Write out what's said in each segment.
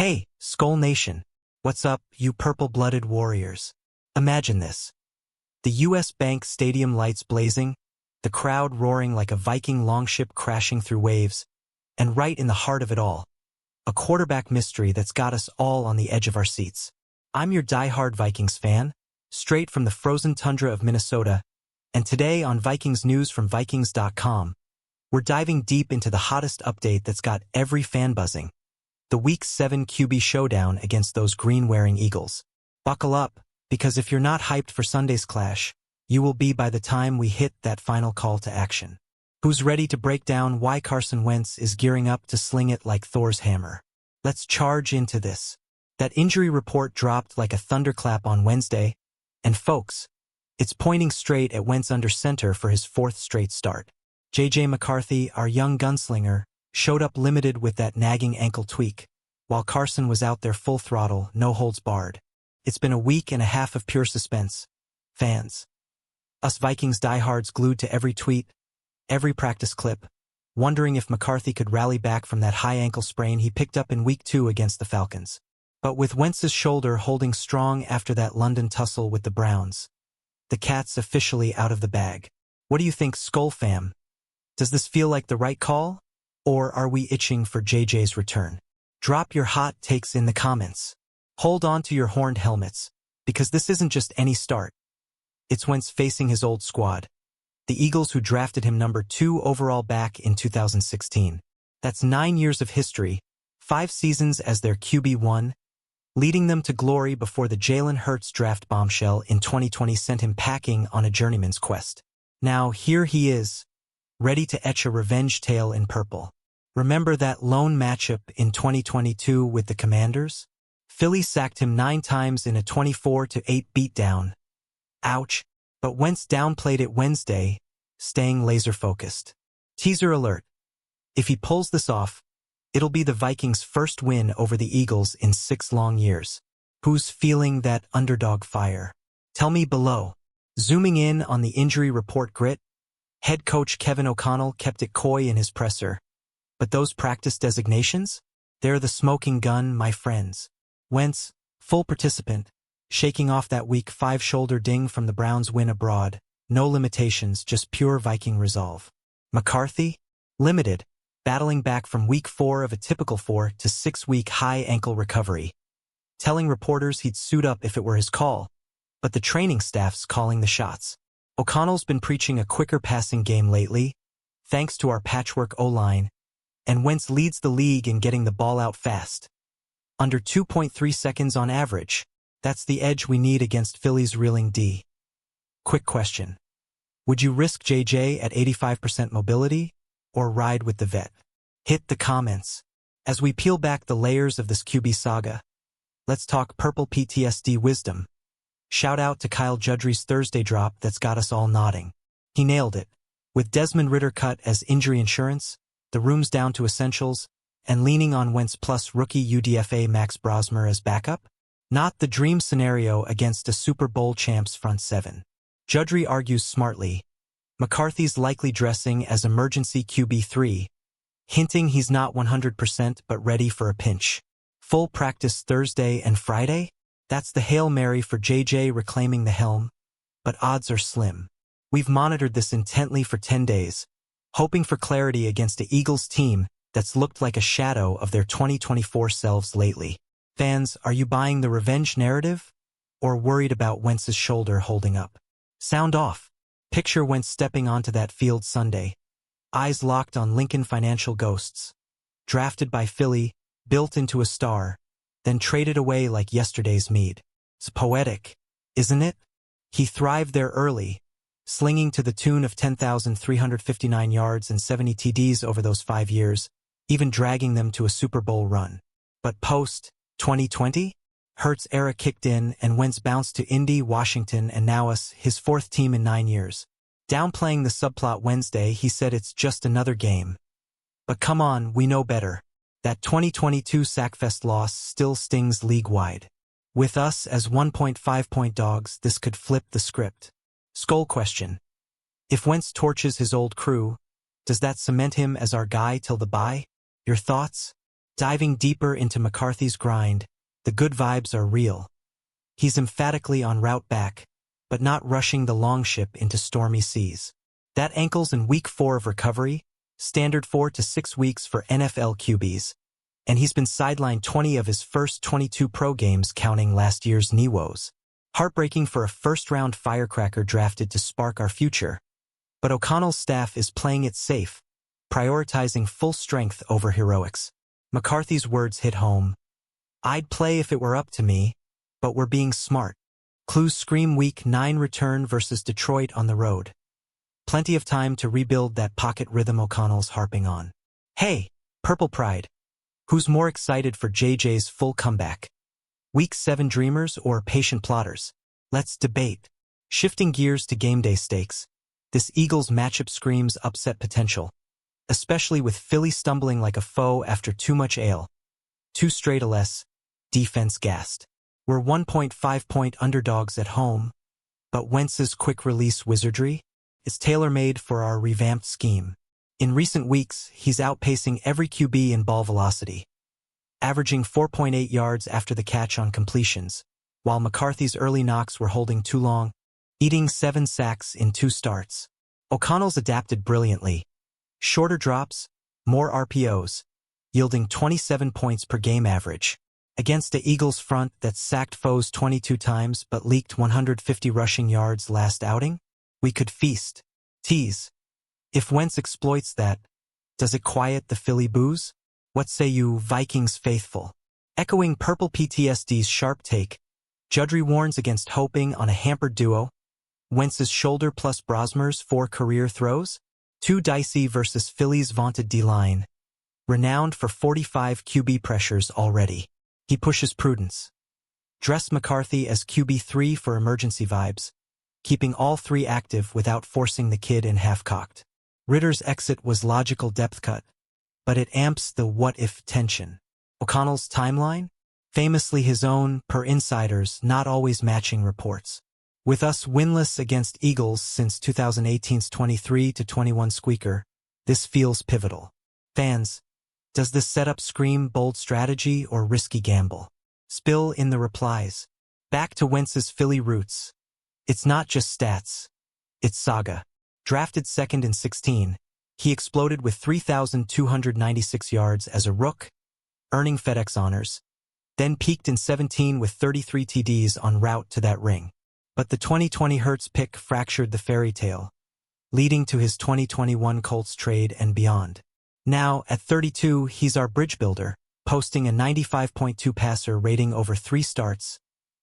Hey, Skull Nation. What's up, you purple-blooded warriors? Imagine this. The U.S. Bank Stadium lights blazing, the crowd roaring like a Viking longship crashing through waves, and right in the heart of it all, a quarterback mystery that's got us all on the edge of our seats. I'm your diehard Vikings fan, straight from the frozen tundra of Minnesota, and today on Vikings News from Vikings.com, we're diving deep into the hottest update that's got every fan buzzing. The Week 7 QB showdown against those green-wearing Eagles. Buckle up, because if you're not hyped for Sunday's clash, you will be by the time we hit that final call to action. Who's ready to break down why Carson Wentz is gearing up to sling it like Thor's hammer? Let's charge into this. That injury report dropped like a thunderclap on Wednesday, and folks, it's pointing straight at Wentz under center for his fourth straight start. J.J. McCarthy, our young gunslinger, showed up limited with that nagging ankle tweak, while Carson was out there full throttle, no holds barred. It's been a week and a half of pure suspense. Fans. Us Vikings diehards glued to every tweet, every practice clip, wondering if McCarthy could rally back from that high ankle sprain he picked up in Week 2 against the Falcons. But with Wentz's shoulder holding strong after that London tussle with the Browns, the cat's officially out of the bag. What do you think, Skull fam? Does this feel like the right call? Or are we itching for JJ's return? Drop your hot takes in the comments. Hold on to your horned helmets, because this isn't just any start. It's Wentz facing his old squad, the Eagles who drafted him number 2 overall back in 2016. That's 9 years of history, 5 seasons as their QB1, leading them to glory before the Jalen Hurts draft bombshell in 2020 sent him packing on a journeyman's quest. Now here he is, ready to etch a revenge tale in purple. Remember that lone matchup in 2022 with the Commanders? Philly sacked him 9 times in a 24-8 beatdown. Ouch, but Wentz downplayed it Wednesday, staying laser-focused. Teaser alert. If he pulls this off, it'll be the Vikings' first win over the Eagles in 6 long years. Who's feeling that underdog fire? Tell me below. Zooming in on the injury report grit, head coach Kevin O'Connell kept it coy in his presser. But those practice designations? They're the smoking gun, my friends. Wentz, full participant, shaking off that Week 5 shoulder ding from the Browns' win abroad. No limitations, just pure Viking resolve. McCarthy? Limited, battling back from Week 4 of a typical 4 to 6-week high ankle recovery. Telling reporters he'd suit up if it were his call, but the training staff's calling the shots. O'Connell's been preaching a quicker passing game lately, thanks to our patchwork O-line, and Wentz leads the league in getting the ball out fast. Under 2.3 seconds on average, that's the edge we need against Philly's reeling D. Quick question. Would you risk JJ at 85% mobility, or ride with the vet? Hit the comments. As we peel back the layers of this QB saga, let's talk purple PTSD wisdom. Shout out to Kyle Judry's Thursday drop that's got us all nodding. He nailed it. With Desmond Ridder cut as injury insurance, the room's down to essentials, and leaning on Wentz plus rookie UDFA Max Brosmer as backup? Not the dream scenario against a Super Bowl champs front 7. Judry argues smartly. McCarthy's likely dressing as emergency QB3, hinting he's not 100% but ready for a pinch. Full practice Thursday and Friday? That's the Hail Mary for JJ reclaiming the helm, but odds are slim. We've monitored this intently for 10 days, hoping for clarity against the Eagles team that's looked like a shadow of their 2024 selves lately. Fans, are you buying the revenge narrative, or worried about Wentz's shoulder holding up? Sound off. Picture Wentz stepping onto that field Sunday, eyes locked on Lincoln Financial ghosts. Drafted by Philly, built into a star, then traded away like yesterday's mead. It's poetic, isn't it? He thrived there early, slinging to the tune of 10,359 yards and 70 TDs over those 5 years, even dragging them to a Super Bowl run. But post-2020, Hurts' era kicked in and Wentz bounced to Indy, Washington, and now us, his 4th team in 9 years. Downplaying the subplot Wednesday, he said it's just another game. But come on, we know better. That 2022 Sackfest loss still stings league-wide. With us as 1.5-point dogs, this could flip the script. Skull question. If Wentz torches his old crew, does that cement him as our guy till the bye? Your thoughts? Diving deeper into McCarthy's grind, the good vibes are real. He's emphatically on route back, but not rushing the longship into stormy seas. That ankle's in week 4 of recovery, standard 4 to 6 weeks for NFL QBs, and he's been sidelined 20 of his first 22 pro games counting last year's knee woes. Heartbreaking for a first-round firecracker drafted to spark our future, but O'Connell's staff is playing it safe, prioritizing full strength over heroics. McCarthy's words hit home. I'd play if it were up to me, but we're being smart. Clues scream week 9 return versus Detroit on the road. Plenty of time to rebuild that pocket rhythm O'Connell's harping on. Hey, Purple Pride. Who's more excited for JJ's full comeback? Week 7 dreamers or patient plotters? Let's debate. Shifting gears to game day stakes, this Eagles matchup screams upset potential, especially with Philly stumbling like a foe after too much ale. 2 straight less, defense gassed. We're 1.5-point underdogs at home, but Wentz's quick-release wizardry is tailor-made for our revamped scheme. In recent weeks, he's outpacing every QB in ball velocity, averaging 4.8 yards after the catch on completions, while McCarthy's early knocks were holding too long, eating 7 sacks in 2 starts. O'Connell's adapted brilliantly. Shorter drops, more RPOs, yielding 27 points per game average. Against the Eagles front that sacked foes 22 times but leaked 150 rushing yards last outing, we could feast. Tease. If Wentz exploits that, does it quiet the Philly boos? What say you, Vikings faithful? Echoing Purple PTSD's sharp take, Judry warns against hoping on a hampered duo. Wentz's shoulder plus Brosmer's 4 career throws? Too dicey versus Philly's vaunted D-line, renowned for 45 QB pressures already. He pushes prudence. Dress McCarthy as QB3 for emergency vibes, keeping all 3 active without forcing the kid in half-cocked. Ritter's exit was logical depth cut, but it amps the what-if tension. O'Connell's timeline? Famously his own, per insiders, not always matching reports. With us winless against Eagles since 2018's 23-21 squeaker, this feels pivotal. Fans, does this setup scream bold strategy or risky gamble? Spill in the replies. Back to Wentz's Philly roots. It's not just stats. It's saga. Drafted 2nd in 16, he exploded with 3,296 yards as a rook, earning FedEx honors, then peaked in 17 with 33 TDs en route to that ring. But the 2020 Hurts pick fractured the fairy tale, leading to his 2021 Colts trade and beyond. Now, at 32, he's our bridge builder, posting a 95.2 passer rating over 3 starts.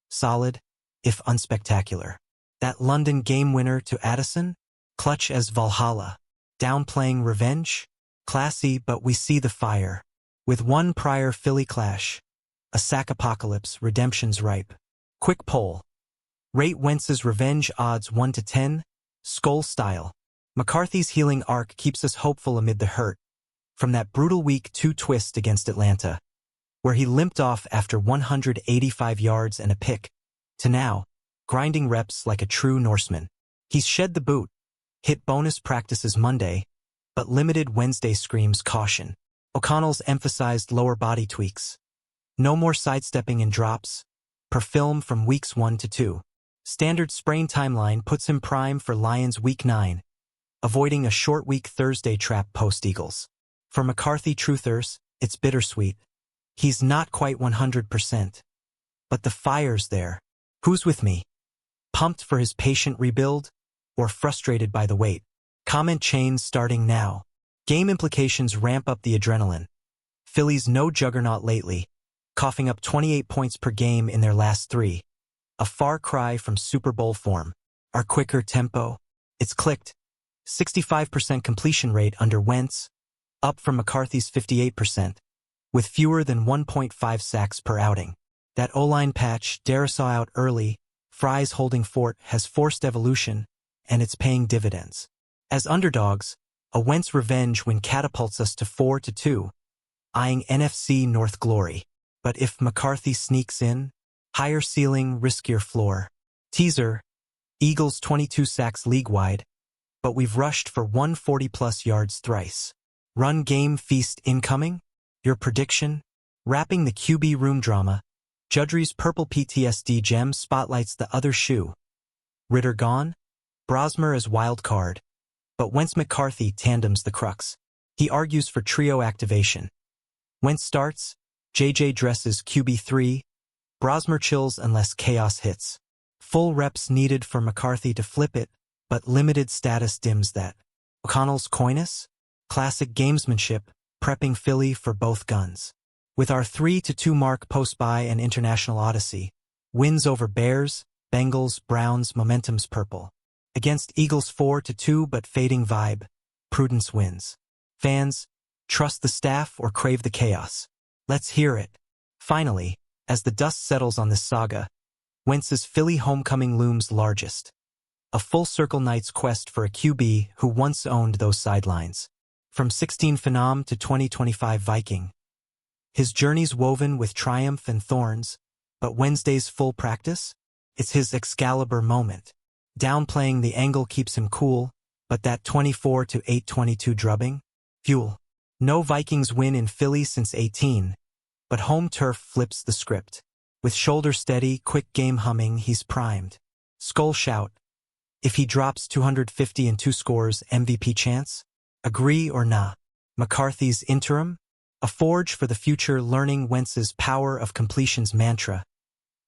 Solid, if unspectacular. That London game winner to Addison? Clutch as Valhalla. Downplaying revenge? Classy, but we see the fire. With one prior Philly clash, a sack apocalypse, redemption's ripe. Quick poll. Rate Wentz's revenge odds 1 to 10, Skull style. McCarthy's healing arc keeps us hopeful amid the hurt, from that brutal week 2 twist against Atlanta, where he limped off after 185 yards and a pick, to now, grinding reps like a true Norseman. He's shed the boot, hit bonus practices Monday, but limited Wednesday screams caution. O'Connell's emphasized lower body tweaks. No more sidestepping in drops, per film from weeks 1 to 2. Standard sprain timeline puts him prime for Lions week 9, avoiding a short week Thursday trap post-Eagles. For McCarthy truthers, it's bittersweet. He's not quite 100%. But the fire's there. Who's with me? Pumped for his patient rebuild? Or frustrated by the wait? Comment chains starting now. Game implications ramp up the adrenaline. Philly's no juggernaut lately, coughing up 28 points per game in their last 3. A far cry from Super Bowl form. Our quicker tempo? It's clicked. 65% completion rate under Wentz, up from McCarthy's 58%, with fewer than 1.5 sacks per outing. That O-line patch Dara saw out early, Fry's holding fort has forced evolution, and it's paying dividends. As underdogs, a Wentz revenge win catapults us to 4 to 2, eyeing NFC North glory. But if McCarthy sneaks in, higher ceiling, riskier floor. Teaser, Eagles 22 sacks league-wide, but we've rushed for 140-plus yards thrice. Run game feast incoming? Your prediction? Wrapping the QB room drama, Judry's purple PTSD gem spotlights the other shoe. Ritter gone? Brosmer as wild card. But Wentz McCarthy tandems the crux. He argues for trio activation. Wentz starts, JJ dresses QB3, Brosmer chills unless chaos hits. Full reps needed for McCarthy to flip it, but limited status dims that. O'Connell's coyness? Classic gamesmanship, prepping Philly for both guns. With our 3-2 mark post-bye and International Odyssey, wins over Bears, Bengals, Browns, momentum's purple. Against Eagles 4-2 but fading vibe, prudence wins. Fans, trust the staff or crave the chaos. Let's hear it. Finally, as the dust settles on this saga, Wentz's Philly homecoming looms largest. A full-circle Knights' quest for a QB who once owned those sidelines. From 16 Phenom to 2025 Viking. His journey's woven with triumph and thorns, but Wednesday's full practice? It's his Excalibur moment. Downplaying the angle keeps him cool, but that 24-8-22 drubbing? Fuel. No Vikings win in Philly since 18, but home turf flips the script. With shoulder steady, quick game humming, he's primed. Skull shout. If he drops 250 and 2 scores, MVP chance? Agree or nah? McCarthy's interim? A forge for the future, learning Wentz's power of completions mantra.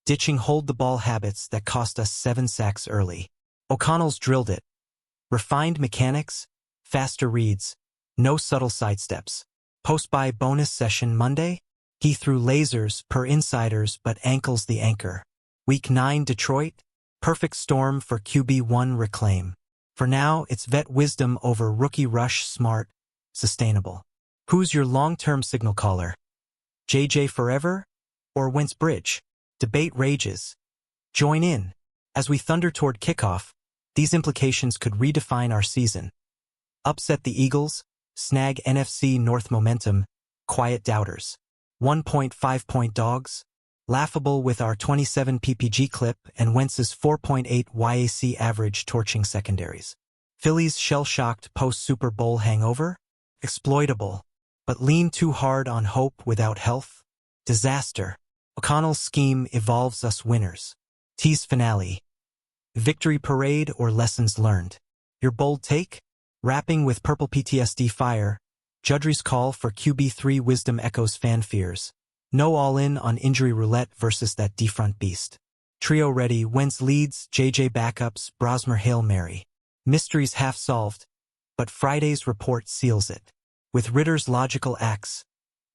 Ditching hold-the-ball habits that cost us 7 sacks early. O'Connell's drilled it. Refined mechanics, faster reads, no subtle sidesteps. Post-bye bonus session Monday? He threw lasers per insiders but ankles the anchor. Week 9 Detroit? Perfect storm for QB1 reclaim. For now, it's vet wisdom over rookie rush, smart, sustainable. Who's your long-term signal caller? JJ forever? Or Wentz bridge? Debate rages. Join in. As we thunder toward kickoff, these implications could redefine our season. Upset the Eagles, snag NFC North momentum, quiet doubters. 1.5-point dogs, laughable with our 27 PPG clip and Wentz's 4.8 YAC average torching secondaries. Philly's shell-shocked post-Super Bowl hangover? Exploitable. But lean too hard on hope without health? Disaster. O'Connell's scheme evolves us winners. Tease finale. Victory parade or lessons learned? Your bold take? Wrapping with purple PTSD fire, Judry's call for QB3 wisdom echoes fan fears. No all-in on injury roulette versus that D-front beast. Trio ready, Wentz leads, JJ backups, Brosmer Hail Mary. Mysteries half solved, but Friday's report seals it. With Ritter's logical acts,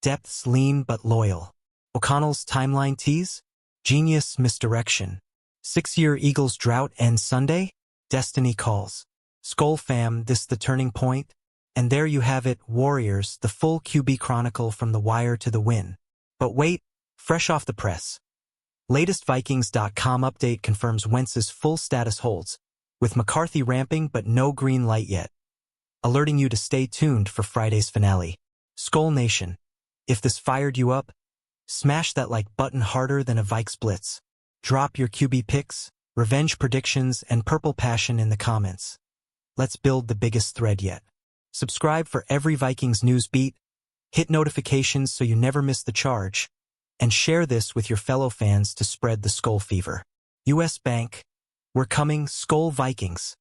depths lean but loyal. O'Connell's timeline tease? Genius misdirection. 6-year Eagles drought ends Sunday? Destiny calls. Skull fam, this the turning point? And there you have it, Warriors, the full QB chronicle from the wire to the win. But wait, fresh off the press. Latest Vikings.com update confirms Wentz's full status holds, with McCarthy ramping but no green light yet. Alerting you to stay tuned for Friday's finale. Skull Nation, if this fired you up, smash that like button harder than a Vikes blitz. Drop your QB picks, revenge predictions, and purple passion in the comments. Let's build the biggest thread yet. Subscribe for every Vikings news beat, hit notifications so you never miss the charge, and share this with your fellow fans to spread the Skull fever. US Bank, we're coming, Skull Vikings.